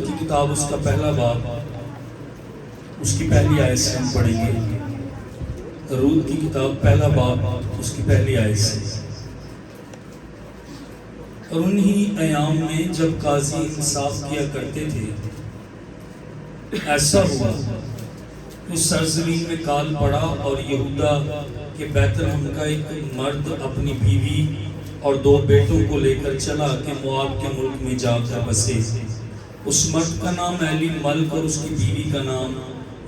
رود کی کتاب اس کا پہلا باب اس کی پہلی آیت سے ہم پڑھیں گے. رود کی کتاب پہلا باب اس کی پہلی آیت سے. اور انہی ایام میں جب قاضی انصاف کیا کرتے تھے، ایسا ہوا کہ اس سرزمین میں کال پڑا اور یہودا کے بیت لحم کا ایک مرد اپنی بیوی اور 2 بیٹوں کو لے کر چلا کہ مواب کے ملک میں جا کر بسے. اس مرد کا نام ایلی ملک اور اس کی بیوی کا نام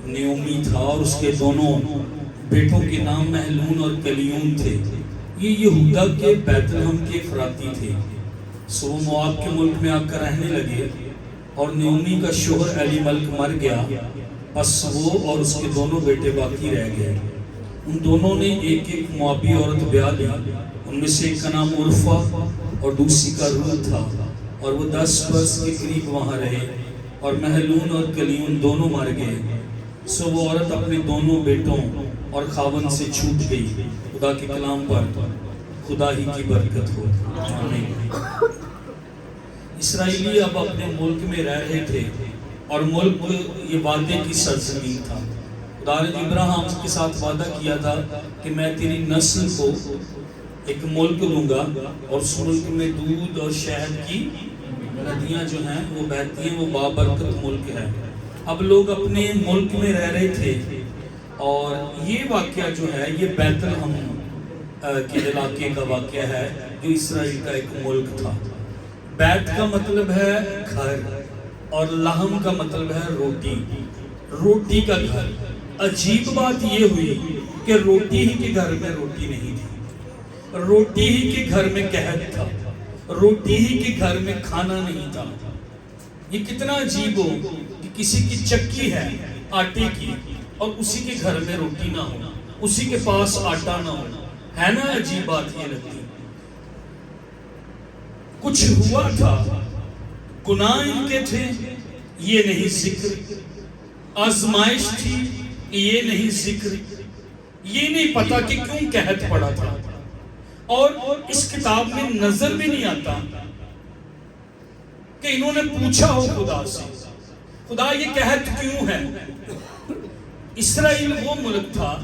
نیومی تھا، اور اس کے دونوں بیٹوں کے نام محلون اور کلیون تھے. یہ یہودا کے بیت لحم کے افراطی تھے. سو وہ مواب کے ملک میں آ کر رہنے لگے، اور نیومی کا شوہر ایلی ملک مر گیا، بس وہ اور اس کے دونوں بیٹے باقی رہ گئے. ان دونوں نے ایک موابی عورت بیاہ لی. ان میں سے ایک کا نام عرفہ اور دوسری کا رود تھا، اور وہ 10 برس کے قریب وہاں رہے، اور محلون اور کلیون دونوں مر گئے. سو وہ عورت اپنے دونوں بیٹوں اور خاوند سے چھوٹ گئی. خدا کے کلام پر خدا ہی کی برکت ہو. آمین. اسرائیلی اب اپنے ملک میں رہ رہے تھے، اور ملک یہ وعدے کی سرزمین تھا. خدا نے ابراہیم کے ساتھ وعدہ کیا تھا کہ میں تیری نسل کو ایک ملک دوں گا، اور اس ملک میں دودھ اور شہد کی ندیاں جو ہیں وہ بہتی ہیں. وہ بابرکت ملک ہے. اب لوگ اپنے ملک میں رہ رہے تھے، اور یہ واقعہ جو ہے یہ بیت لحم کے علاقے کا واقعہ ہے جو اسرائیل کا ایک ملک تھا. بیت کا مطلب ہے گھر، اور لحم کا مطلب ہے روٹی، روٹی کا گھر. عجیب بات یہ ہوئی کہ روٹی ہی کے گھر میں روٹی نہیں تھی، روٹی ہی کے گھر میں قحط تھا، روٹی ہی کے گھر میں کھانا نہیں تھا. یہ کتنا عجیب ہو کہ کسی کی چکی ہے آٹے کی، اور اسی کے گھر میں روٹی نہ ہو، اسی کے پاس آٹا نہ ہو. ہے نا عجیب بات یہ لگتی. کچھ ہوا تھا، گناہ ان کے تھے، یہ نہیں ذکر. آزمائش تھی، یہ نہیں ذکر. یہ نہیں پتا کہ کیوں قحط پڑا تھا، اور اس کتاب میں نظر بھی نہیں آتا کہ انہوں نے پوچھا ہو خدا سے، خدا یہ قحط کیوں ہے. اسرائیل وہ ملک تھا،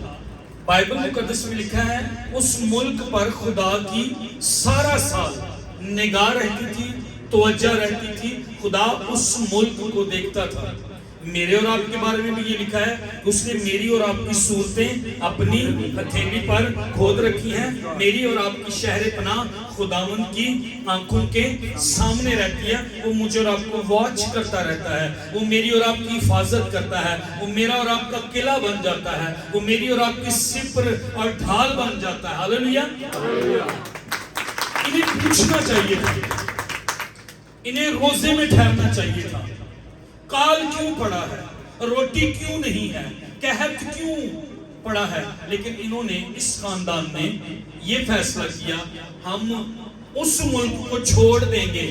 بائبل مقدس میں لکھا ہے اس ملک پر خدا کی سارا سال نگاہ رہتی تھی، توجہ رہتی تھی. خدا اس ملک کو دیکھتا تھا. میرے اور آپ کے بارے میں بھی یہ لکھا ہے کہ اس نے میری اور آپ کی صورتیں اپنی ہتھیلی پر کھود رکھی ہیں. میری اور آپ کی شہر پناہ خداوند کی آنکھوں کے سامنے رہتی ہے. وہ مجھے اور آپ کو واچ کرتا رہتا ہے. وہ میری اور آپ کی حفاظت کرتا ہے. وہ میرا اور آپ کا قلعہ بن جاتا ہے. وہ میری اور آپ کی سپر اور ڈھال بن جاتا ہے. ہاللیلویا. انہیں پوچھنا چاہیے تھا، انہیں روزے میں ٹھہرنا چاہیے تھا. کال کیوں پڑا ہے، روٹی کیوں نہیں ہے، قحط کیوں پڑا ہے. لیکن انہوں نے، اس خاندان نے یہ فیصلہ کیا، ہم اس ملک کو چھوڑ دیں گے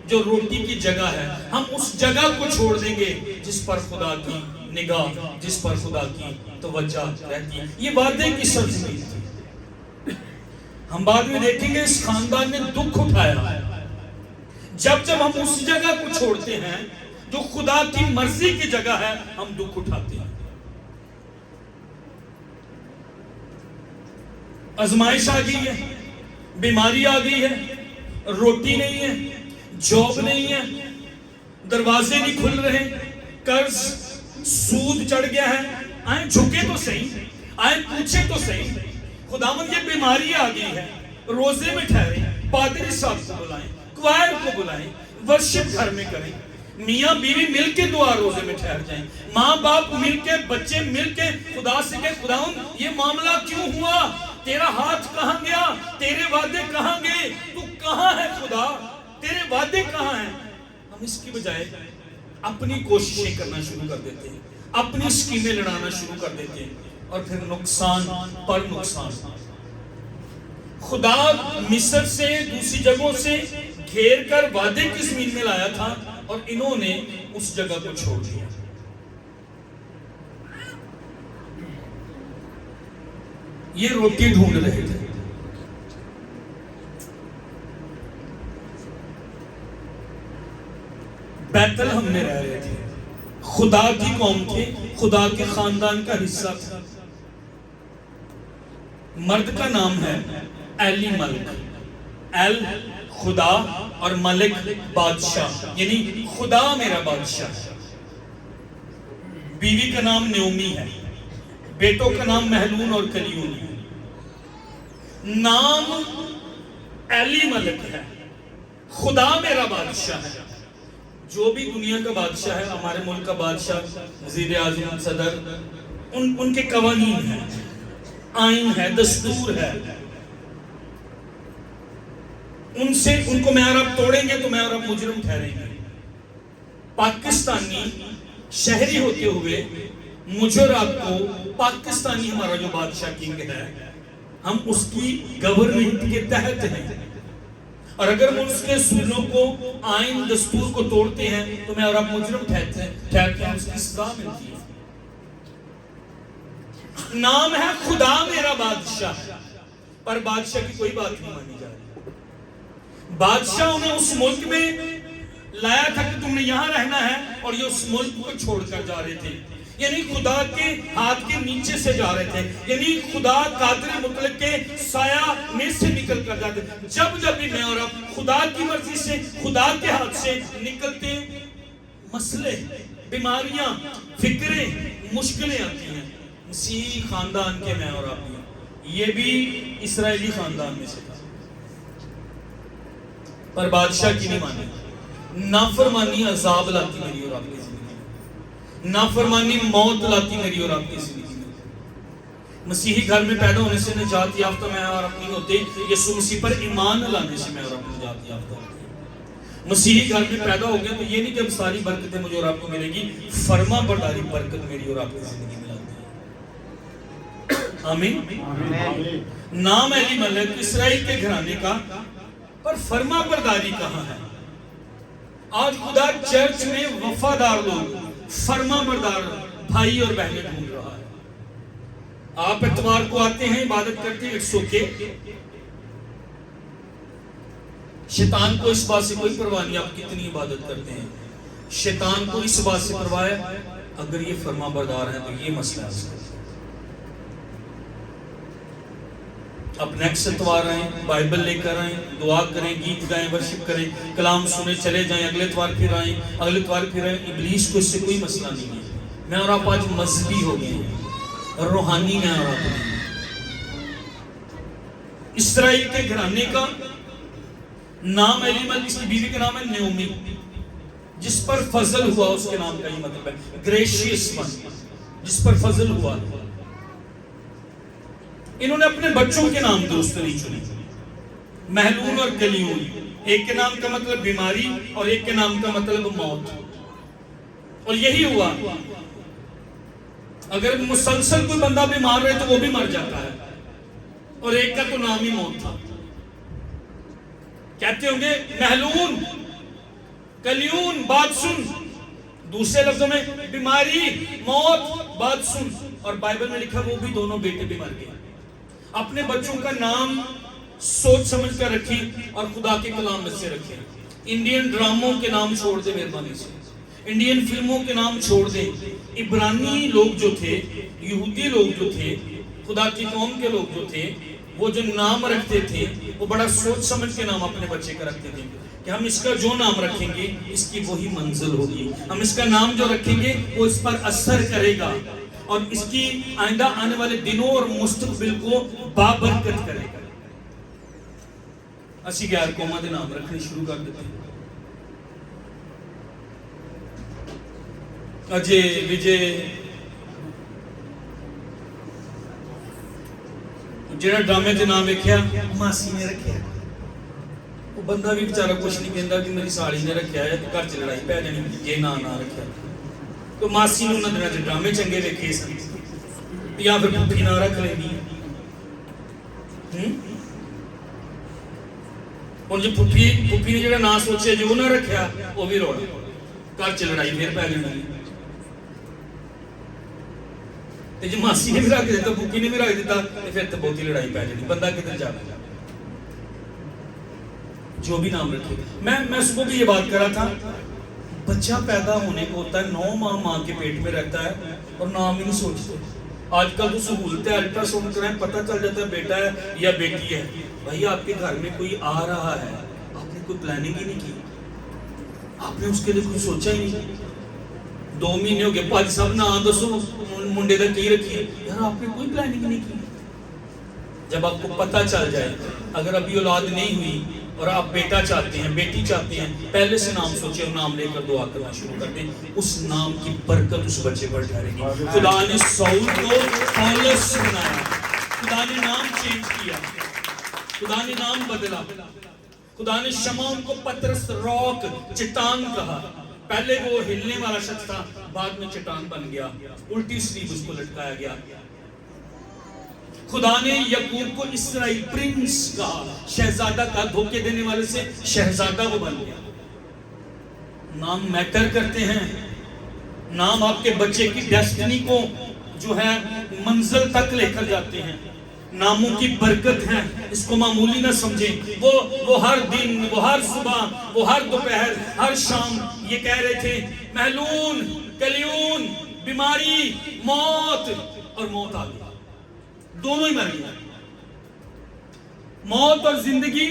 جو روٹی کی جگہ ہے. ہم اس جگہ کو چھوڑ دیں گے جس پر خدا کی نگاہ، جس پر خدا کی توجہ رہتی ہے. یہ وعدے کی سرزمین تھی. ہم بعد میں دیکھیں گے اس خاندان نے دکھ اٹھایا. جب ہم اس جگہ کو چھوڑتے ہیں جو خدا کی مرضی کی جگہ ہے، ہم دکھ اٹھاتے ہیں. آزمائش آ گئی ہے، بیماری آ گئی ہے، روٹی نہیں ہے، جاب نہیں ہے، دروازے نہیں کھل رہے، قرض سود چڑھ گیا ہے. آئیں جھکے تو صحیح، آئیں پوچھے تو صحیح. خداوند یہ بیماری آ گئی ہے، روزے میں ٹھہرے، پادری صاحب کو بلائیں، کوائر کو بلائیں، ورشپ گھر میں کریں، میاں بیوی مل کے دعا روزے میں ٹھہر جائیں، ماں باپ مل کے، بچے مل کے خدا سے کہ خداوند یہ معاملہ کیوں ہوا، تیرا ہاتھ کہاں گیا، تیرے وعدے کہاں گئے، تو کہاں ہے خدا، تیرے وعدے کہاں ہیں. ہم اس کی بجائے اپنی کوششیں کرنا شروع کر دیتے ہیں، اپنی سکیمیں لڑانا شروع کر دیتے ہیں، اور پھر نقصان پر نقصان. خدا مصر سے، دوسری جگہوں سے گھیر کر وعدے کی زمین میں لایا تھا، اور انہوں نے اس جگہ کو چھوڑ دیا. یہ روٹی ڈھونڈ رہے تھے. بیت الحم میں رہ رہے تھے، خدا کی قوم تھے، خدا کے خاندان کا حصہ تھا۔ مرد کا نام ہے ایلی ملک، ایل خدا اور ملک بادشاہ، یعنی خدا میرا بادشاہ۔ بیوی کا نام نیومی ہے، بیٹوں کا نام محلون اور کلیون ہے۔ نام ایلی ملک ہے، خدا میرا بادشاہ ہے۔ جو بھی دنیا کا بادشاہ ہے، ہمارے ملک کا بادشاہ، وزیر اعظم، صدر، ان کے قوانین ہیں، آئین ہے، دستور ہے۔ ان کو میں اور آپ توڑیں گے تو میں اور آپ مجرم ٹھہریں گے۔ پاکستانی شہری ہوتے ہوئے مجھے اور آپ کو پاکستانی ہمارا جو بادشاہ کنگ ہے، ہم اس کی گورنمنٹ کے تحت ہیں، اور اگر ہم اس کے اصولوں کو، آئین دستور کو توڑتے ہیں تو میں اور آپ مجرم ٹھہرتے ہیں، اس کی سزا ملتی ہے۔ نام ہے خدا میرا بادشاہ، پر بادشاہ کی کوئی بات نہیں مانی جا رہی۔ بادشاہ انہیں اس ملک میں لایا تھا کہ تم نے یہاں رہنا ہے، اور یہ اس ملک کو چھوڑ کر جا رہے تھے، یعنی خدا کے ہاتھ کے نیچے سے جا رہے تھے، یعنی خدا قادر مطلق کے سایہ میں سے نکل کر جاتے۔ جب بھی میں اور اب خدا کی مرضی سے، خدا کے ہاتھ سے نکلتے، مسئلے، بیماریاں، فکریں، مشکلیں آتی ہیں۔ مسیحی خاندان کے میں اور آپ، یہ بھی اسرائیلی خاندان میں سے تھا، پر بادشاہ کی نہیں مانی۔ نافرمانی عذاب لاتی میری اور آپ کی زندگی میں، نافرمانی موت لاتی میری اور آپ کی زندگی میں۔ مسیحی گھر میں پیدا ہونے سے نجات یافتہ میں اور آپ نہیں ہوتے، یسوع مسیح پر ایمان لانے سے میں اور آپ نجات یافتہ ہوتے ہیں۔ مسیحی گھر میں پیدا ہو گیا تو یہ نہیں کہ اب ساری برکتیں مجھے اور آپ کو ملے گی، فرما برداری برکت میری اور آپ کی زندگی میں لاتی ہے۔ آمین۔ نام ایلی ملک، اسرائیل کے گھرانے کا، پر فرما برداری کہاں ہے؟ آج خدا چرچ میں وفادار لوگ، فرما بردار بھائی اور بہنیں ڈھونڈ رہا ہے۔ آپ اتوار کو آتے ہیں، عبادت کرتے ہیں، اٹس اوکے۔ شیطان کو اس بات سے کوئی پرواہ نہیں آپ کتنی عبادت کرتے ہیں۔ شیطان کو اس بات سے پرواہ ہے اگر یہ فرما بردار ہے تو یہ مسئلہ ہے اس کا۔ اب نیکسٹ اتوار آئیں، بائبل لے کر آئیں، دعا کریں، گیت گائیں، ورشپ کریں، کلام سنیں، چلے جائیں، اگلے اتوار پھر آئیں، اگلے اتوار پھر آئیں۔ ابلیس کو اس سے کوئی مسئلہ نہیں ہے۔ میں اور آپ آج مذہبی ہو گئے ہیں، روحانی میں اور آپ ہیں۔ اسرائیل کے گھرانے کا نام ایلی ملک، اس کی بیوی کا نام ہے نیومی، جس پر فضل ہوا، اس کے نام کا یہ مطلب ہے گریشیس ون، جس پر فضل ہوا۔ انہوں نے اپنے بچوں کے نام درست نہیں چنے، محلون اور کلیون۔ ایک کے نام کا مطلب بیماری اور ایک کے نام کا مطلب موت، اور یہی ہوا۔ اگر مسلسل کوئی بندہ بیمار رہے تو وہ بھی مر جاتا ہے، اور ایک کا تو نام ہی موت تھا۔ کہتے ہوں گے محلون، کلیون، بات سن، دوسرے لفظوں میں بیماری، موت، بات سن۔ اور بائبل میں لکھا وہ بھی دونوں بیٹے بھی مر گئے۔ اپنے بچوں کا نام سوچ سمجھ کر رکھی اور خدا کے کلام میں سے رکھیں۔ انڈین ڈراموں کے نام چھوڑ دیں مہربانی سے، انڈین فلموں کے نام چھوڑ دیں۔ عبرانی لوگ جو تھے، یہودی لوگ جو تھے، خدا کی قوم کے لوگ جو تھے، وہ جو نام رکھتے تھے وہ بڑا سوچ سمجھ کے نام اپنے بچے کا رکھتے تھے کہ ہم اس کا جو نام رکھیں گے اس کی وہی منزل ہوگی، ہم اس کا نام جو رکھیں گے وہ اس پر اثر کرے گا، اور اس کی آئندہ آنے والے دنوں اور مستقبل کو بابرکت کرے گا۔ اسی غیر قوموں کے نام رکھنے شروع کر دیتے ہیں۔ اجے، وجے، جڑا ڈرامے کے نام لکھیا ماسی نے رکھیا، وہ بندہ بھی بیچارہ کچھ نہیں کہندا کہ میری سالی نے رکھیا ہے تو گھر چ لڑائی پی جانی جے نہ رکھیا تو ماسی نے انہاں دناں ڈرامے چنگے ویکھے سن یا پھر پھوپھی نہ رکھ لینی۔ اور جو پھوپھی نے جڑا نام سوچے جو نہ رکھیا وہ بھی روڑا، گھر چ لڑائی پھر پی جانی۔ جو ماسی نے بھی رکھ دیتا، پھوپھی نے بھی رکھ دیتا، پھر تو بہت ہی لڑائی پی جانی، بندہ کدھر جاتا۔ جو بھی نام رکھے، میں صبح بھی یہ بات کر رہا تھا، بچہ پیدا ہونے کو ہوتا ہے 9 ماہ ماں کے پیٹ میں رہتا ہے اور نام ہی نہیں سوچتے. آج کل تو سہولت ہے, الٹرا ساؤنڈ کرائیں پتہ چل جاتا ہے بیٹا ہے یا بیٹی ہے. بھائی آپ کے گھر میں کوئی آ رہا ہے, آپ نے کوئی پلاننگ ہی نہیں کی, آپ نے اس کے لیے کوئی سوچا ہی نہیں. 2 مہینے ہو گئے پاج صاحب نہ دسو منڈے دا کی رکھیے, یار آپ نے کوئی پلاننگ نہیں کی. جب آپ کو پتہ چل جائے اگر ابھی اولاد نہیں ہوئی اور آپ بیٹا چاہتے ہیں بیٹی چاہتے ہیں, پہلے سے نام سوچیں اور نام لے کر دعا کرنا شروع کر دیں, اس نام کی برکت اس بچے پر ٹھہرے گی. خدا نے سعود کو پولس بنایا, خدا نے نام چینج کیا, خدا نے نام بدلا, خدا نے شمعون کو پترس راک چٹان کہا. پہلے وہ ہلنے والا شخص تھا, بعد میں چٹان بن گیا, الٹی سلیب اس کو لٹکایا گیا. خدا نے یعقوب کو اسرائیل پرنس کہا, شہزادہ کا, دھوکے دینے والے سے شہزادہ وہ بن گیا. نام میٹر کرتے ہیں, نام آپ کے بچے کی ڈیسٹنی کو جو ہے منزل تک لے کر جاتے ہیں. ناموں کی برکت ہے, اس کو معمولی نہ سمجھیں. وہ ہر دن, وہ ہر صبح, وہ ہر دوپہر, ہر شام یہ کہہ رہے تھے محلون, کلیون, بیماری, موت, اور موت آ گئی, دونوں ہی مر گیا. موت اور زندگی,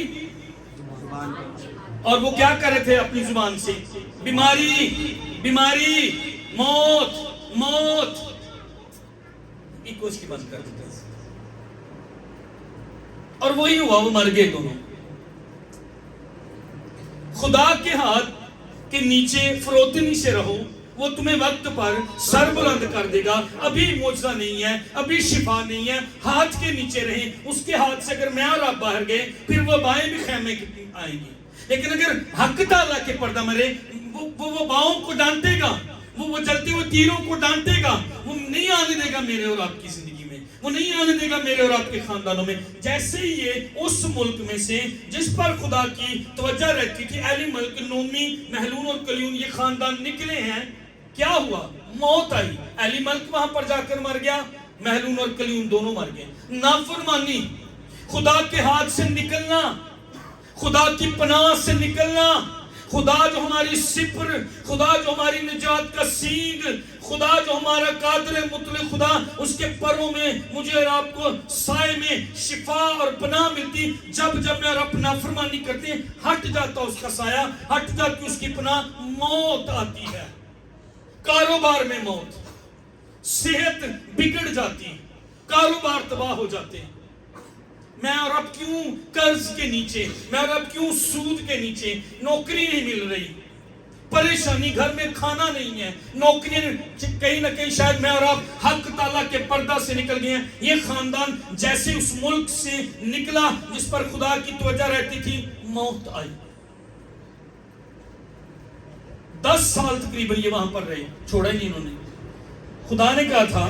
اور وہ کیا کر رہے تھے اپنی زبان سے, بیماری, بیماری, موت, موت, ایک اس کی بند کر دیتے. اور وہی ہوا, وہ مر گئے دونوں. خدا کے ہاتھ کے نیچے فروتنی سے رہو, وہ تمہیں وقت پر سر بلند کر دے گا. ابھی معجزہ نہیں ہے, ابھی شفا نہیں ہے, ہاتھ کے نیچے رہیں. اس کے ہاتھ سے اگر میں اور آپ باہر گئے پھر وہ بائیں بھی خیمے کی آئیں گی, لیکن اگر حق تعالیٰ کے پردہ مرے وہ باؤں کو ڈانٹے گا, وہ جلتے ہوئے تیروں کو ڈانٹے گا. وہ نہیں آنے دے گا میرے اور آپ کی زندگی میں, وہ نہیں آنے دے گا میرے اور آپ کے خاندانوں میں. جیسے ہی یہ اس ملک میں سے جس پر خدا کی توجہ رہتی تھی, ایلی ملک, نومی, محلون اور کلیون, یہ خاندان نکلے ہیں, کیا ہوا؟ موت آئی. ایلی ملک وہاں پر جا کر مر گیا, محلون اور کلیون دونوں مر گئے. نافرمانی, خدا کے ہاتھ سے نکلنا, خدا کی پناہ سے نکلنا, خدا جو ہماری سپر, خدا جو ہماری نجات کا سینگ, خدا جو ہمارا قادر مطلق, خدا اس کے پروں میں مجھے اور آپ کو سائے میں شفا اور پناہ ملتی. جب میں اور آپ نافرمانی کرتے ہیں, ہٹ جاتا اس کا سایہ, ہٹ جاتی اس کی پناہ, موت آتی ہے. کاروبار میں موت, صحت بگڑ جاتی, کاروبار تباہ ہو جاتے ہیں. میں اور اب کیوں قرض کے نیچے, میں اور اب کیوں سود کے نیچے, نوکری نہیں مل رہی, پریشانی, گھر میں کھانا نہیں ہے, نوکری کہیں نہ کہیں شاید میں اور آپ حق تعالیٰ کے پردہ سے نکل گئے ہیں. یہ خاندان جیسے اس ملک سے نکلا جس پر خدا کی توجہ رہتی تھی, موت آئی. 10 سال تقریباً یہ وہاں پر رہے, چھوڑا ہی نہیں انہوں نے. خدا نے کہا تھا,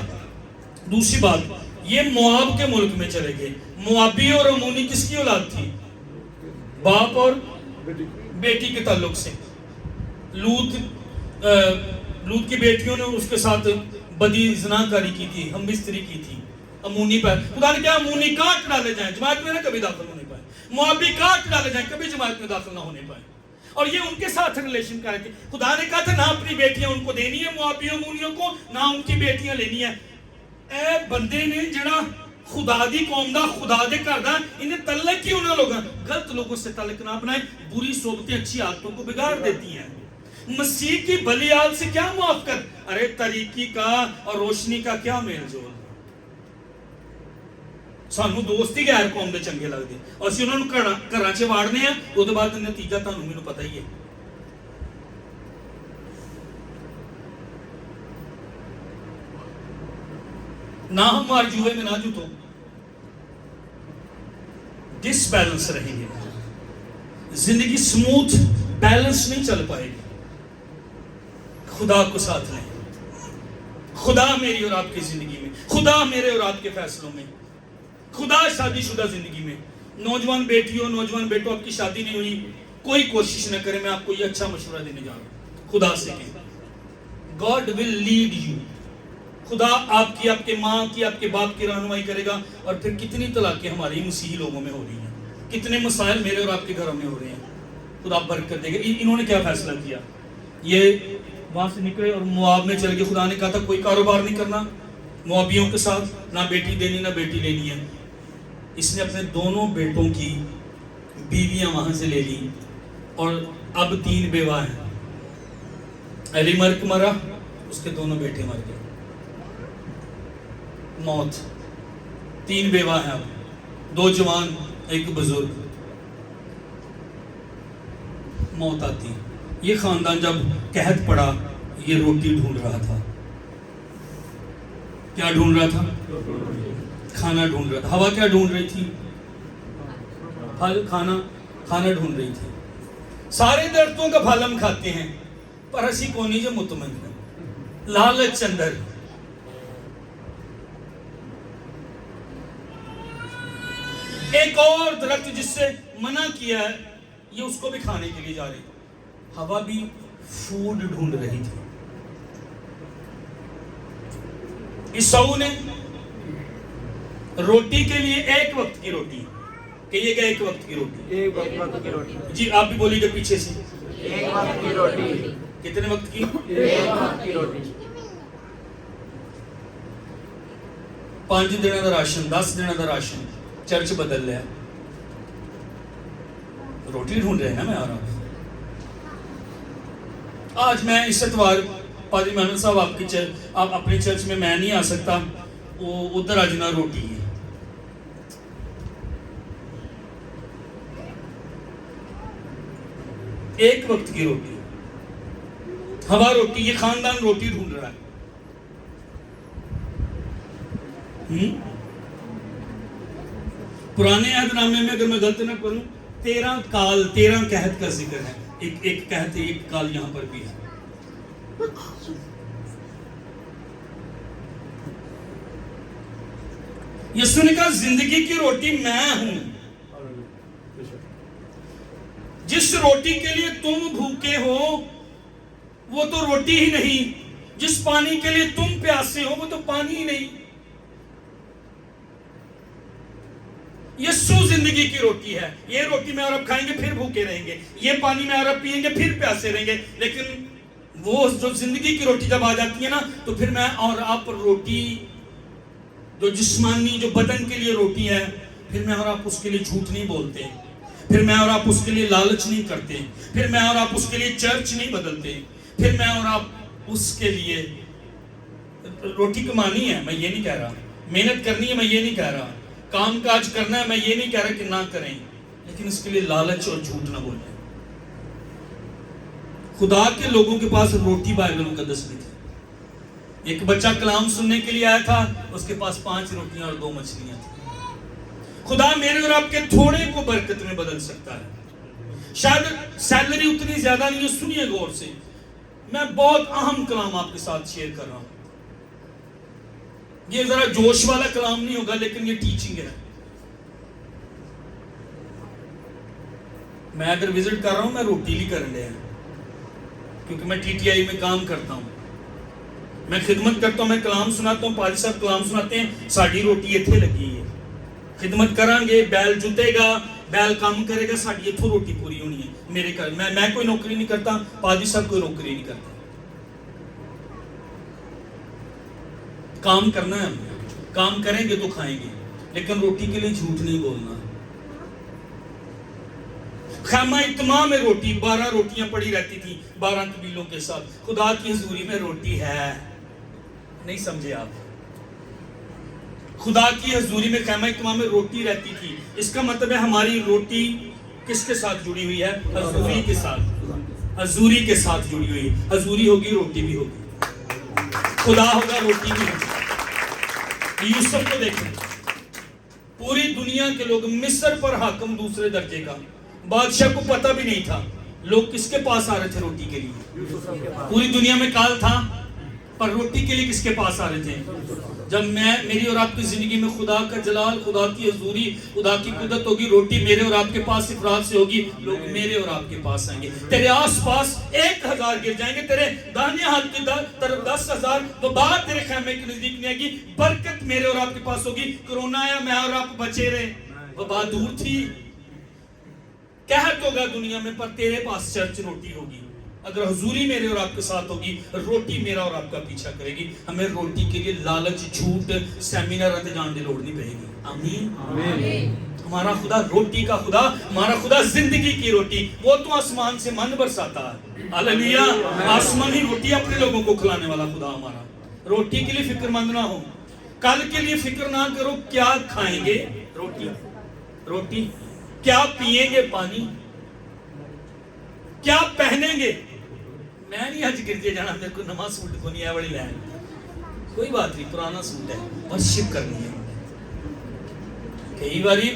دوسری بات, یہ مواب کے ملک میں چلے گئے. موابی اور امونی کس کی اولاد تھی؟ باپ اور بیٹی کے تعلق سے. لوط کی بیٹیوں نے اس کے ساتھ بدی زناکاری کی تھی, ہم بستری کی تھی. امونی پر خدا نے کہا امونی کاٹ ڈالے جائیں, جماعت میں نہ کبھی داخل ہونے پائے. موابی کاٹ ڈالے جائیں, کبھی جماعت میں داخل نہ ہونے پائے. اور یہ ان کے ساتھ ریلیشن کر رہے تھے. خدا نے کہا تھا نہ اپنی بیٹیاں ان کو دینی ہے موابی امونیوں کو, نہ ان کی بیٹیاں لینی ہے. اے بندے نے جڑا خدا دی قوم دا, خدا دے گھر دا, انہیں تعلق کیوں نہ لوگا, غلط لوگوں سے تعلق نہ بنائیں. بری صحبتیں اچھی عادتوں کو بگاڑ دیتی ہیں. مسیح کی بھلی حال سے کیا موافقت, ارے طریقی کا اور روشنی کا کیا میل جول. سانو دوست ہی غیر قوم دے چنگے لگتے, اور اسی انہوں نے گھراں چ واڑنے ہیں, اس کے بعد نتیجہ تانوں مینوں پتہ ہی ہے. نہ ہم آرجوے میں نہ جوتو, ڈس بیلنس رہیں گے, زندگی سموتھ بیلنس نہیں چل پائے گی. خدا کو ساتھ لیں, خدا میری اور آپ کی زندگی میں, خدا میرے اور آپ کے فیصلوں میں, خدا شادی شدہ زندگی میں. نوجوان بیٹیوں, نوجوان بیٹوں, آپ کی شادی نہیں ہوئی, کوئی کوشش نہ کریں. میں آپ کو یہ اچھا مشورہ دینے جا رہا ہوں, خدا سے کہیں God will lead you. خدا آپ کی, آپ کے ماں کی, آپ کے باپ کی رہنمائی کرے گا. اور پھر کتنی طلاقیں ہماری مسیحی لوگوں میں ہو رہی ہیں, کتنے مسائل میرے اور آپ کے گھروں میں ہو رہے ہیں. خدا برکت دے گا. انہوں نے کیا فیصلہ کیا, یہ وہاں سے نکلے اور مواب میں چل گئے. خدا نے کہا تھا کوئی کاروبار نہیں کرنا موابیوں کے ساتھ, نہ بیٹی دینی نہ بیٹی لینی ہے. اس نے اپنے دونوں بیٹوں کی بیویاں وہاں سے لے لی اور اب 3 بیوہ ہیں. علی مرک مرا, اس کے دونوں بیٹے مر گئے, موت. 3 بیوہ ہیں اب, 2 جوان 1 بزرگ. موت آتی. یہ خاندان جب قحط پڑا یہ روٹی ڈھونڈ رہا تھا. کیا ڈھونڈ رہا تھا؟ کھانا ڈھونڈ رہا تھا. ہوا کیا ڈھونڈ رہی تھی؟ پھل. کھانا ڈھونڈ رہی تھی. سارے درختوں کا پھل ہم کھاتے ہیں پر اسی کونی جو مطمئن ہے, لالچ اندر. ایک اور درخت جس سے منع کیا ہے یہ اس کو بھی کھانے کے لیے جا رہی. ہوا بھی فوڈ ڈھونڈ رہی تھی. عیسو نے روٹی کے لیے 1 وقت کی روٹی, کہیے گا 1 وقت کی روٹی. 1 وقت کی روٹی. جی آپ بھی بولیے گا پیچھے سے. 1 وقت کی روٹی. کتنے وقت کی؟ 1 وقت کی روٹی. 5 دنوں کا راشن, 10 دنوں کا راشن, چرچ بدل لیا. روٹی ڈھونڈ رہے ہیں نا. میں آ رہا ہوں آج. میں اس اتوار پادری محمد صاحب آپ اپنی چرچ میں نہیں آ سکتا, وہ ادھر آ جانا. روٹی ہے 1 وقت کی روٹی. ہوا روٹی. یہ خاندان روٹی ڈھونڈ رہا ہے. پرانے عہد نامے میں اگر میں غلط نہ کروں 13 کال 13 قحط کا ذکر ہے. ایک قحط 1 کال یہاں پر بھی ہے. یسوع نے کہا زندگی کی روٹی میں ہوں. جس روٹی کے لیے تم بھوکے ہو وہ تو روٹی ہی نہیں, جس پانی کے لیے تم پیاسے ہو وہ تو پانی ہی نہیں. یسوع زندگی کی روٹی ہے. یہ روٹی میں اور آپ کھائیں گے پھر بھوکے رہیں گے, یہ پانی میں اور آپ پیئیں گے پھر پیاسے رہیں گے. لیکن وہ جو زندگی کی روٹی جب آ جاتی ہے نا تو پھر میں اور آپ روٹی جو جسمانی جو بدن کے لیے روٹی ہے, پھر میں اور آپ اس کے لیے جھوٹ نہیں بولتے, پھر میں اور آپ اس کے لیے لالچ نہیں کرتے, پھر میں اور آپ اس کے لیے چرچ نہیں بدلتے, پھر میں اور آپ اس کے لیے روٹی کمانی ہے. میں یہ نہیں کہہ رہا محنت کرنی ہے, میں یہ نہیں کہہ رہا کام کاج کرنا ہے, میں یہ نہیں کہہ رہا کہ نہ کریں, لیکن اس کے لیے لالچ اور جھوٹ نہ بولیں. خدا کے لوگوں کے پاس روٹی بائبل مقدس میں تھی. ایک بچہ کلام سننے کے لیے آیا تھا, اس کے پاس 5 روٹیاں اور 2 مچھلیاں تھیں. خدا میرے اور آپ کے تھوڑے کو برکت میں بدل سکتا ہے. شاید سیلری اتنی زیادہ نہیں ہے, سنیے غور سے, میں بہت اہم کلام آپ کے ساتھ شیئر کر رہا ہوں. یہ ذرا جوش والا کلام نہیں ہوگا لیکن یہ ٹیچنگ ہے. میں اگر وزٹ کر رہا ہوں میں روٹی لی کرنے ہیں کیونکہ میں ٹی ٹی آئی میں کام کرتا ہوں, میں خدمت کرتا ہوں, میں کلام سناتا ہوں, پادری صاحب کلام سناتے ہیں, ساڑی روٹی اتھے لگی ہے. خدمت کریں گے, بیل جتے گا, بیل کام کرے گا, ساڑی اتھو روٹی پوری ہونی ہے. میرے گھر میں کوئی نوکری نہیں کرتا, پادری صاحب کوئی نوکری نہیں کرتا. کام کرنا ہے, کام کریں گے تو کھائیں گے, لیکن روٹی کے لیے جھوٹ نہیں بولنا. خیمہ اجتماع میں روٹی 12 روٹیاں پڑی رہتی تھی 12 قبیلوں کے ساتھ. خدا کی حضوری میں روٹی ہے, نہیں سمجھے آپ؟ خدا کی حضوری میں خیمہ اجتماع میں روٹی رہتی تھی. اس کا مطلب ہے ہماری روٹی کس کے ساتھ جڑی ہوئی ہے؟ حضوری کے ساتھ. حضوری کے ساتھ جڑی ہوئی. حضوری ہوگی روٹی بھی ہوگی, خدا ہوگا روٹی بھی ہوگی. یوسف کو دیکھیں, پوری دنیا کے لوگ, مصر پر حاکم دوسرے درجے کا, بادشاہ کو پتہ بھی نہیں تھا. لوگ کس کے پاس آ رہے تھے روٹی کے لیے؟ پوری دنیا میں کال تھا پر روٹی کے لیے کس کے پاس آ رہے تھے؟ جب میری اور آپ کی زندگی میں خدا کا جلال, خدا کی حضوری, خدا کی قدرت ہوگی, روٹی میرے اور آپ کے پاس افراد سے ہوگی, لوگ میرے اور آپ کے پاس آئیں گے. تیرے آس پاس 1000 گر جائیں گے, تیرے داہنے ہاتھ کی طرف 10,000, وبا تیرے خیمے کے نزدیک نہیں آئے گی. برکت میرے اور آپ کے پاس ہوگی. کرونا آیا, میں اور آپ بچے رہے, وبا دور تھی. قحط ہوگا دنیا میں پر تیرے پاس چرچ روٹی ہوگی. اگر حضوری میرے اور آپ کے ساتھ ہوگی، روٹی میرا اور آپ کا پیچھا کرے گی. ہمیں روٹی کے لیے لالچ، جھوٹ، سیمینار جان دی لوڑ نہیں پڑے گی. آمین. ہمارا خدا روٹی کا خدا، ہمارا خدا زندگی کی روٹی. وہ تو آسمان سے من برساتا ہے. ہاللیلویا. آسمانی روٹی اپنے لوگوں کو کھلانے والا خدا ہمارا. روٹی کے لیے فکر مند نہ ہو، کل کے لیے فکر نہ کرو کیا کھائیں گے، روٹی. کیا پیئیں گے، پانی. کیا پہنیں گے. میں نہیں آج گرجے جانا، میرے کو نواں سوٹ کو نہیں ہے، بڑی لین کوئی بات نہیں، پرانا سوٹ ہے، ورشپ کرنی ہے. کئی باری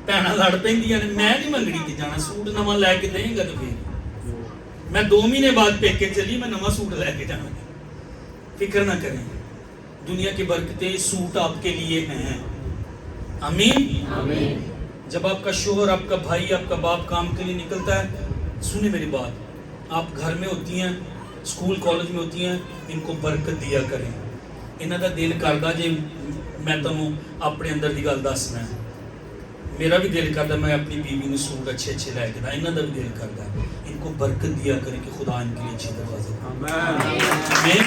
بھੈਣਾਂ لڑ پیندیاں نے، میں نہیں منگڑی تے جانا، سوٹ نواں لے کے دیں گا تو پھر میں 2 مہینے بعد پیکے چلی، میں نواں سوٹ لے کے جانا. فکر نہ کریں، دنیا کی برکتیں سوٹ آپ کے لیے ہیں. آمین. جب آپ کا شوہر، آپ کا بھائی، آپ کا باپ کام کے لیے نکلتا ہے، سنیں میری بات، آپ گھر میں ہوتی ہیں، اسکول کالج میں ہوتی ہیں، ان کو برکت دیا کریں. انہاں دا دل کردا جے میں تمہیں اپنے اندر دی گل دسنا ہے، میرا بھی دل کردا میں اپنی بیوی نے سوٹ اچھے لے کے دا، انہاں دا بھی دل کردا ہے. ان کو برکت دیا کریں کہ خدا ان کے لیے اچھے دروازے. آمین.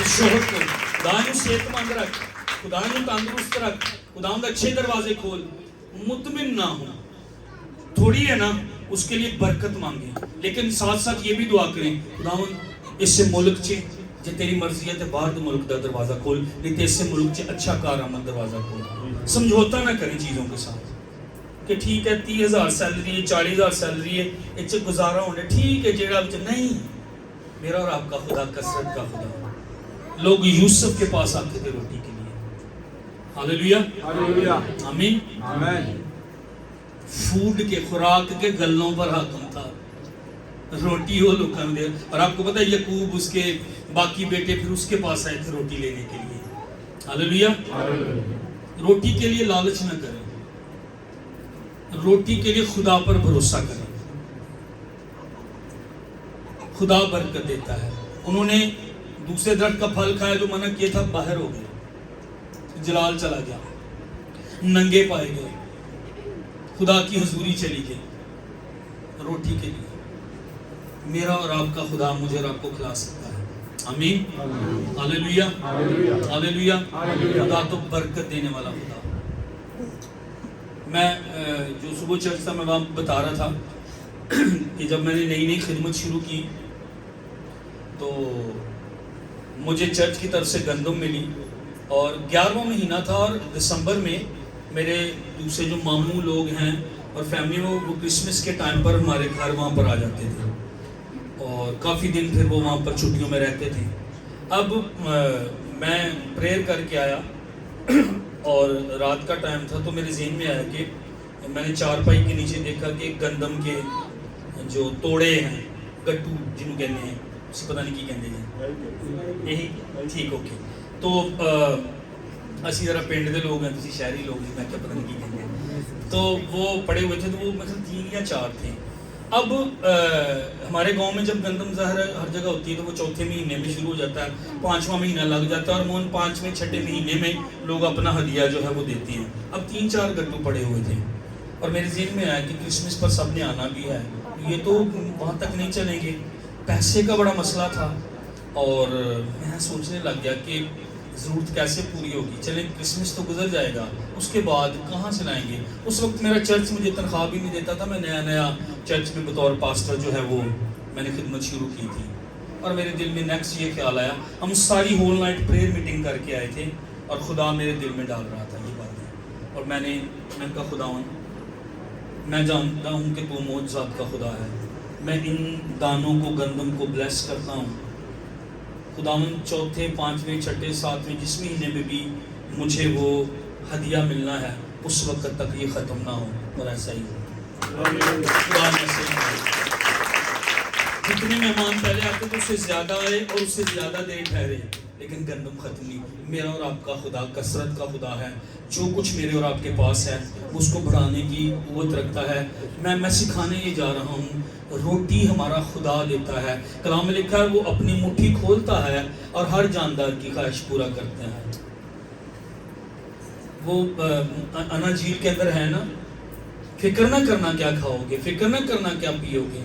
شوہر کو خدا نے صحت مند رکھ، خدا نے تندرست رکھ، خدا نے اچھے دروازے کھول. مطمئن نہ ہو، تھوڑی ہے نا، اس کے لیے برکت مانگیں، لیکن ساتھ ساتھ یہ بھی دعا کریں خداوند اس سے ملک چے جے تیری مرضی ہے تے باہر دے ملک دا دروازہ کھول، نہیں تے اس سے ملک چے اچھا کارآمد دروازہ کھول. سمجھوتا نہ کریں چیزوں کے ساتھ کہ ٹھیک ہے 30,000 سیلری ہے، 40,000 سیلری ہے، اس سے گزارا ہونے ٹھیک ہے جیڑا نہیں. میرا اور آپ کا خدا کثرت کا خدا. لوگ یوسف کے پاس آتے تھے روٹی کے لیے. ہاللیلویا. آمین. فوڈ کے، خوراک کے گلوں پر حاکم تھا، روٹی وہ لوگ کم دے. اور آپ کو پتہ ہے یعقوب اس کے باقی بیٹے پھر اس کے پاس آئے تھے روٹی لینے کے لیے. ہاللیلویا. روٹی کے لیے لالچ نہ کریں، روٹی کے لیے خدا پر بھروسہ کریں. خدا برکت دیتا ہے. انہوں نے دوسرے درخت کا پھل کھایا جو منع کیا تھا، باہر ہو گئے، جلال چلا گیا، ننگے پائے گئے، خدا کی حضوری چلی گئی. روٹی کے لیے میرا اور آپ کا خدا مجھے اور آپ کو کھلا سکتا ہے. آمین. ہاللیلویا. ہاللیلویا. خدا تو برکت دینے والا خدا. میں جو صبح چرچ تھا، میں وہاں بتا رہا تھا کہ جب میں نے نئی خدمت شروع کی تو مجھے چرچ کی طرف سے گندم ملی، اور 11واں مہینہ تھا، اور دسمبر میں میرے دوسرے جو ماموں لوگ ہیں اور فیملی میں، وہ کرسمس کے ٹائم پر ہمارے گھر وہاں پر آ جاتے تھے، اور کافی دن پھر وہ وہاں پر چھٹیوں میں رہتے تھے. اب میں پریئر کر کے آیا اور رات کا ٹائم تھا، تو میرے ذہن میں آیا کہ میں نے چارپائی کے نیچے دیکھا کہ گندم کے جو توڑے ہیں، گٹو جنہوں کہنے ہیں، اسے پتہ نہیں کی کہنے ہیں، یہی ٹھیک اوکے. تو اسی ذرا پنڈ دے لوگ ہیں، تسی شہری لوگ ہیں، میں کیا پتہ نہیں کی کہنے ہیں. تو وہ پڑے ہوئے تھے، تو وہ مثلا 3 یا 4 تھے. اب ہمارے گاؤں میں جب گندم ظاہر ہر جگہ ہوتی ہے تو وہ 4تھے مہینے میں شروع ہو جاتا ہے، 5واں مہینہ لگ جاتا ہے، اور مون 5ویں 6ٹھے مہینے میں لوگ اپنا ہدیہ جو ہے وہ دیتے ہیں. اب 3-4 گٹو پڑے ہوئے تھے، اور میرے ذہن میں آیا کہ کرسمس پر سب نے آنا بھی ہے، یہ تو وہاں تک نہیں چلیں گے. پیسے کا بڑا مسئلہ تھا، اور میں سوچنے لگ گیا کہ ضرورت کیسے پوری ہوگی. چلیں کرسمس تو گزر جائے گا، اس کے بعد کہاں سے لائیں گے. اس وقت میرا چرچ مجھے تنخواہ بھی نہیں دیتا تھا، میں نیا چرچ میں بطور پاسٹر جو ہے وہ میں نے خدمت شروع کی تھی. اور میرے دل میں نیکسٹ یہ خیال آیا، ہم ساری ہول نائٹ پریئر میٹنگ کر کے آئے تھے، اور خدا میرے دل میں ڈال رہا تھا یہ باتیں. اور میں نے کہا خداوند، میں جانتا ہوں کہ تو معجزات کا خدا ہے، میں ان دانوں کو، گندم کو بلیس کرتا ہوں. خداوند 4تھے 5ویں 6ٹھے 7ویں جس مہینے میں بھی مجھے وہ ہدیہ ملنا ہے، اس وقت تک یہ ختم نہ ہو. اور ایسا ہی ہو. جتنے مہمان پہلے آتے تو اس سے زیادہ آئے اور اس سے زیادہ دیر ٹھہرے، لیکن گندم ختم نہیں. میرا اور آپ کا خدا کثرت کا خدا ہے. جو کچھ میرے اور آپ کے پاس ہے اس کو بڑھانے کی قوت رکھتا ہے. میں سکھانے یہ جا رہا ہوں، روٹی ہمارا خدا دیتا ہے. کلام میں لکھا ہے وہ اپنی مٹھی کھولتا ہے اور ہر جاندار کی خواہش پورا کرتے ہیں. وہ اناجیل کے اندر ہے نا، فکر نہ کرنا کیا کھاؤ گے، فکر نہ کرنا کیا پیو گے.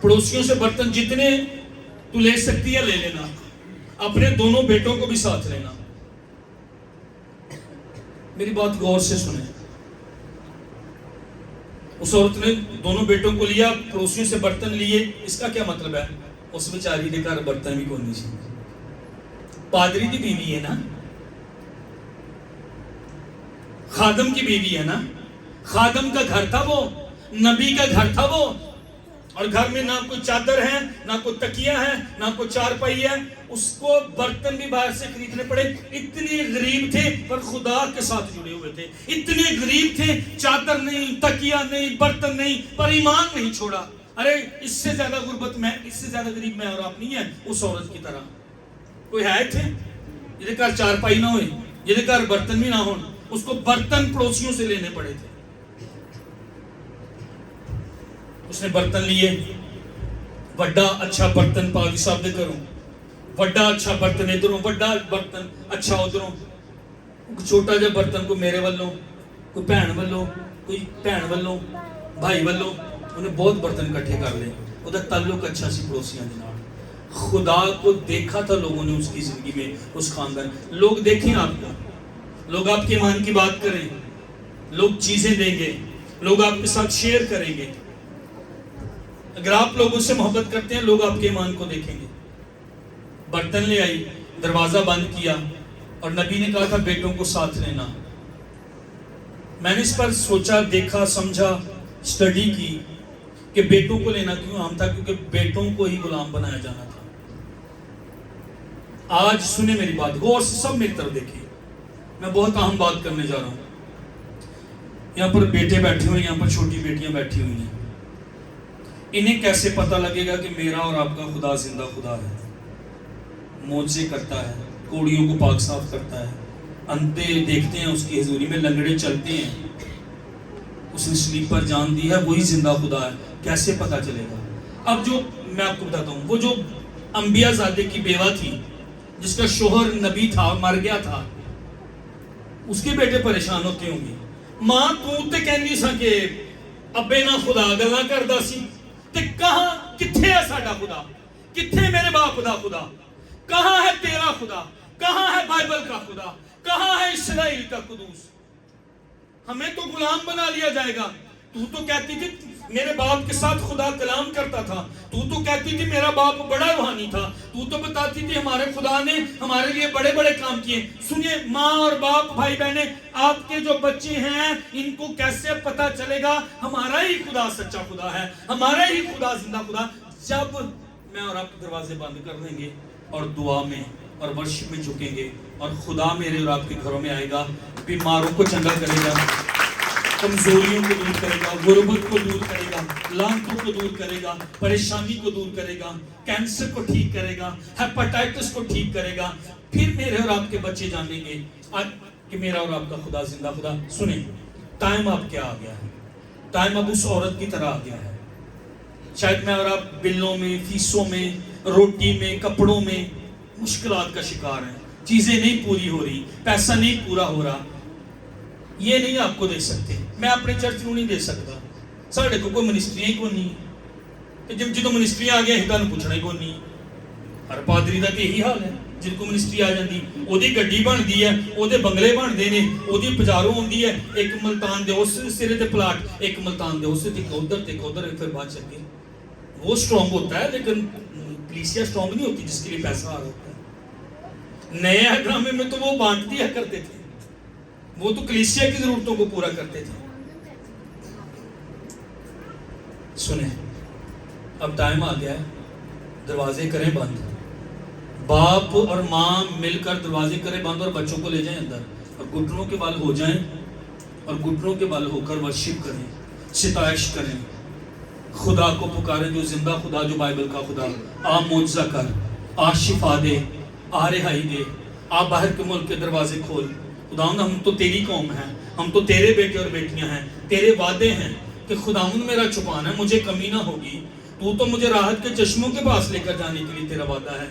پڑوسیوں سے برتن جتنے تو لے سکتی ہے لے لینا, اپنے دونوں بیٹوں کو بھی ساتھ لینا. میری بات غور سے سنیں. اس عورت نے دونوں بیٹوں کو لیا, پڑوسیوں سے برتن لیے. اس کا کیا مطلب ہے؟ اس بیچاری دے گھر برتن بھی کوئی نہیں سی. پادری کی بیوی ہے نا, خادم کی بیوی ہے نا, خادم کا گھر تھا وہ, نبی کا گھر تھا وہ, اور گھر میں نہ کوئی چادر ہے, نہ کوئی تکیہ ہے, نہ کوئی چارپائی ہے. اس کو برتن بھی باہر سے خریدنے پڑے. اتنے غریب تھے پر خدا کے ساتھ جڑے ہوئے تھے. اتنے غریب تھے, چادر نہیں, تکیہ نہیں, برتن نہیں, پر ایمان نہیں چھوڑا. ارے اس سے زیادہ غربت میں, اس سے زیادہ غریب میں اور آپ نہیں ہے اس عورت کی طرح. کوئی ہے تھے جہاں گھر چارپائی نہ ہوئے, جہاں گھر برتن بھی نہ ہو. اس کو برتن پڑوسیوں سے لینے پڑے تھے. اس نے برتن لیے. بڑا اچھا برتن پادری صاحب دے کروں, بڑا اچھا برتن ادھروں, بڑا برتن اچھا ادھروں. چھوٹا جا برتن کو میرے والوں, کوئی بہن والوں, کوئی بہن والوں, بھائی والوں. انہیں بہت برتن کٹھے کر لے. وہ تعلق اچھا سی پڑوسیاں دے نال. خدا کو دیکھا تھا لوگوں نے اس کی زندگی میں, اس خاندان. لوگ دیکھیں آپ کو, لوگ آپ کے ایمان کی بات کریں, لوگ چیزیں دیں گے, لوگ آپ کے ساتھ شیئر کریں گے. اگر آپ لوگوں سے محبت کرتے ہیں لوگ آپ کے ایمان کو دیکھیں گے. برتن لے آئی, دروازہ بند کیا, اور نبی نے کہا تھا بیٹوں کو ساتھ لینا. میں نے اس پر سوچا, دیکھا, سمجھا, اسٹڈی کی کہ بیٹوں کو لینا کیوں عام تھا. کیونکہ بیٹوں کو ہی غلام بنایا جانا تھا. آج سنیں میری بات غور سے, سب میری طرف دیکھیں. میں بہت اہم بات کرنے جا رہا ہوں. یہاں پر بیٹے بیٹھے ہوئے, یہاں پر چھوٹی بیٹیاں بیٹھی ہوئی ہیں. انہیں کیسے پتہ لگے گا کہ میرا اور آپ کا خدا زندہ خدا ہے, معجزے کرتا ہے, کوڑیوں کو پاک صاف کرتا ہے, اندھے دیکھتے ہیں اس کی حضوری میں, لنگڑے چلتے ہیں, اس نے سلیپر جان دی ہے, وہی زندہ خدا ہے. کیسے پتہ چلے گا؟ اب جو میں آپ کو بتاتا ہوں, وہ جو انبیاء زادے کی بیوہ تھی جس کا شوہر نبی تھا, مر گیا تھا, اس کے بیٹے پریشان ہوتے ہوں گے. ماں تو تے کہندی سا کہ ابے نہ خدا گلاں کردا سی, تے کہاں کتھے ہے ساڈا خدا, کتھے میرے باپ دا خدا, کہاں ہے تیرا خدا, کہاں ہے بائبل کا خدا, کہاں ہے اسرائیل کا قدوس؟ ہمیں تو غلام بنا لیا جائے گا. تو کہتی تھی میرے باپ کے ساتھ خدا کلام کرتا تھا, تو کہتی تھی میرا باپ بڑا روحانی تھا, تو بتاتی تھی ہمارے خدا نے ہمارے لیے بڑے بڑے کام کیے. سنیے ماں اور باپ, بھائی بہنیں, آپ کے جو بچے ہیں ان کو کیسے پتا چلے گا ہمارا ہی خدا سچا خدا ہے, ہمارا ہی خدا زندہ خدا؟ جب میں اور آپ دروازے بند کر دیں گے اور دعا میں اور ورشپ میں جھکیں گے, اور خدا میرے اور آپ کے گھروں میں آئے گا, بیماروں کو چنگا کرے گا, کمزوریوں کو دور کرے گا, غربت کو دور کرے گا, لعنتوں کو دور کرے گا, پریشانی کو دور کرے گا, کینسر کو ٹھیک کرے گا, ہیپاٹائٹس کو ٹھیک کرے گا. پھر میرے اور آپ کے بچے جانیں گے کہ میرا اور آپ کا خدا زندہ خدا. سنیں, ٹائم اب کیا آ گیا ہے, ٹائم اب اس عورت کی طرح آ گیا ہے. شاید میں اور آپ بلوں میں, فیسوں میں, روٹی میں, کپڑوں میں مشکلات کا شکار ہیں, چیزیں نہیں پوری ہو رہی, پیسہ نہیں پورا ہو رہا. یہ نہیں آپ کو دے سکتے, میں اپنے چرچ کو نہیں دے سکتا. ساڑھے کو کوئی منسٹریاں ہی کوئی نہیں, جب جدو منسٹریاں آ گیا ہی تانوں پوچھنا ہی کوئی نہیں. ہر پادری دا تے یہی حال ہے, جن کو منسٹری آ جاندی اودی گڈی بندی ہے, اودے بنگلے بندے نے, اودی پجاروں ہوندی ہے, ایک ملتان دے اس سرے تے پلاٹ, ایک ملتان دے اس تے ادھر تے ادھر, پھر بات چل گئی. وہ سٹرونگ ہوتا ہے لیکن کلیسیا سٹرونگ نہیں ہوتی جس کے لیے پیسہ آ رہا ہوتا ہے. نئے احرام میں تو وہ بانٹ دیا کرتے تھے, وہ تو کلیسیا کی ضرورتوں کو پورا کرتے تھے. سنیں, اب ٹائم آ گیا ہے, دروازے کریں بند. باپ اور ماں مل کر دروازے کریں بند اور بچوں کو لے جائیں اندر, اور گھٹنوں کے بال ہو جائیں, اور گھٹنوں کے بال ہو کر ورشپ کریں, ستائش کریں, خدا کو پکاریں جو زندہ خدا, جو بائبل کا خدا. آ معجزہ کر, آ شفا دے, آ رہائی دے, آ باہر کے ملک کے دروازے کھول. خداوند ہم تو تیری قوم ہیں, ہم تو تیرے بیٹے اور بیٹیاں ہیں, تیرے وعدے ہیں کہ خداوند میرا چھپانا ہے, مجھے کمی نہ ہوگی. تو مجھے راحت کے چشموں کے پاس لے کر جانے کے لیے تیرا وعدہ ہے,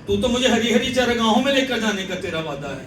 تو مجھے ہری ہری چراگاہوں میں لے کر جانے کا تیرا وعدہ ہے.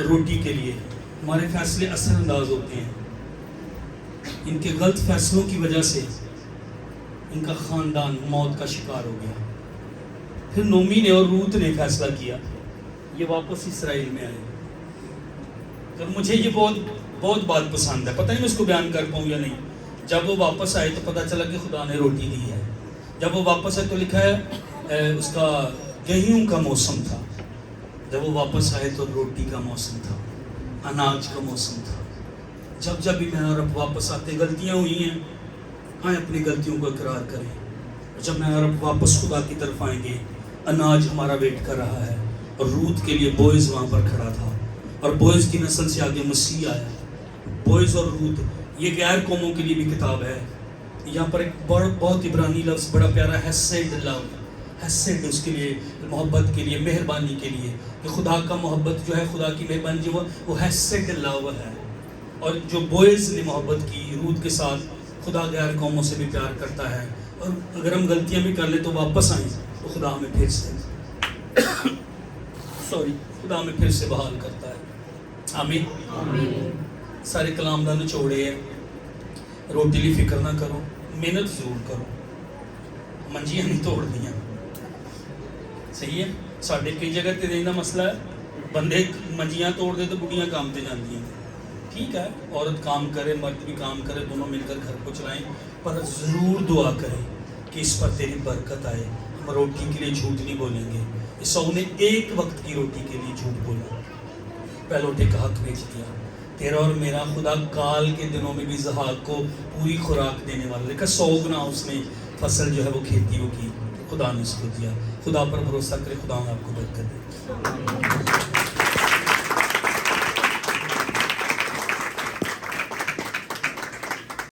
روٹی کے لیے ہمارے فیصلے اثر انداز ہوتے ہیں. ان کے غلط فیصلوں کی وجہ سے ان کا خاندان موت کا شکار ہو گیا. پھر نومی نے اور روت نے فیصلہ کیا یہ واپس اسرائیل میں آئے. اور مجھے یہ بہت بات پسند ہے, پتہ نہیں میں اس کو بیان کر پاؤں یا نہیں. جب وہ واپس آئے تو پتہ چلا کہ خدا نے روٹی دی ہے. جب وہ واپس آئے تو لکھا ہے اس کا گیہوں کا موسم تھا. جب وہ واپس آئے تو روٹی کا موسم تھا, اناج کا موسم تھا. جب بھی میں اور اب واپس آتے غلطیاں ہوئی ہیں, آئیں اپنی غلطیوں کو اقرار کریں. جب میں اور اب واپس خدا کی طرف آئیں گے, اناج ہمارا ویٹ کر رہا ہے. اور روت کے لیے بوئز وہاں پر کھڑا تھا, اور بوئز کی نسل سے آگے مسیح آیا. بوئز اور روت یہ غیر قوموں کے لیے بھی کتاب ہے. یہاں پر ایک بہت عبرانی لفظ بڑا پیارا ہے, حسد لو. حسد اس کے لیے محبت کے لیے, مہربانی کے لیے, کہ خدا کا محبت جو ہے, خدا کی مہربانی جو وہ حسد لو ہے. اور جو بوئز نے محبت کی روت کے ساتھ, خدا غیر قوموں سے بھی پیار کرتا ہے. اور اگر ہم غلطیاں بھی کر لیں تو واپس آئیں تو خدا ہمیں پھر سے خدا ہمیں پھر سے بحال کرتا ہے. آمین. سارے کلام دا نچوڑے ہیں. روٹی لی فکر نہ کرو, محنت ضرور کرو, منجیاں نہیں توڑ دیا. صحیح ہے. ساڈے کئی جگہ تے دینا مسئلہ ہے, بندے منجیاں توڑ دے تو بڑیاں کام تے جاندی ہیں. ٹھیک ہے, عورت کام کرے, مرد بھی کام کرے, دونوں مل کر گھر کو چلائیں, پر ضرور دعا کریں کہ اس پر تیری برکت آئے. ہم روٹی کے لیے جھوٹ نہیں بولیں گے. عیسیٰ نے ایک وقت کی روٹی کے لیے جھوٹ بولا, پہلوٹے کا حق بیچ دیا. تیرا اور میرا خدا کال کے دنوں میں بھی زہاق کو پوری خوراک دینے والا. دیکھا 100 گنا اس نے فصل جو ہے وہ کھیتی وہ کی, خدا نے اس کو دیا. خدا پر بھروسہ کرے, خدا آپ کو برکت دے.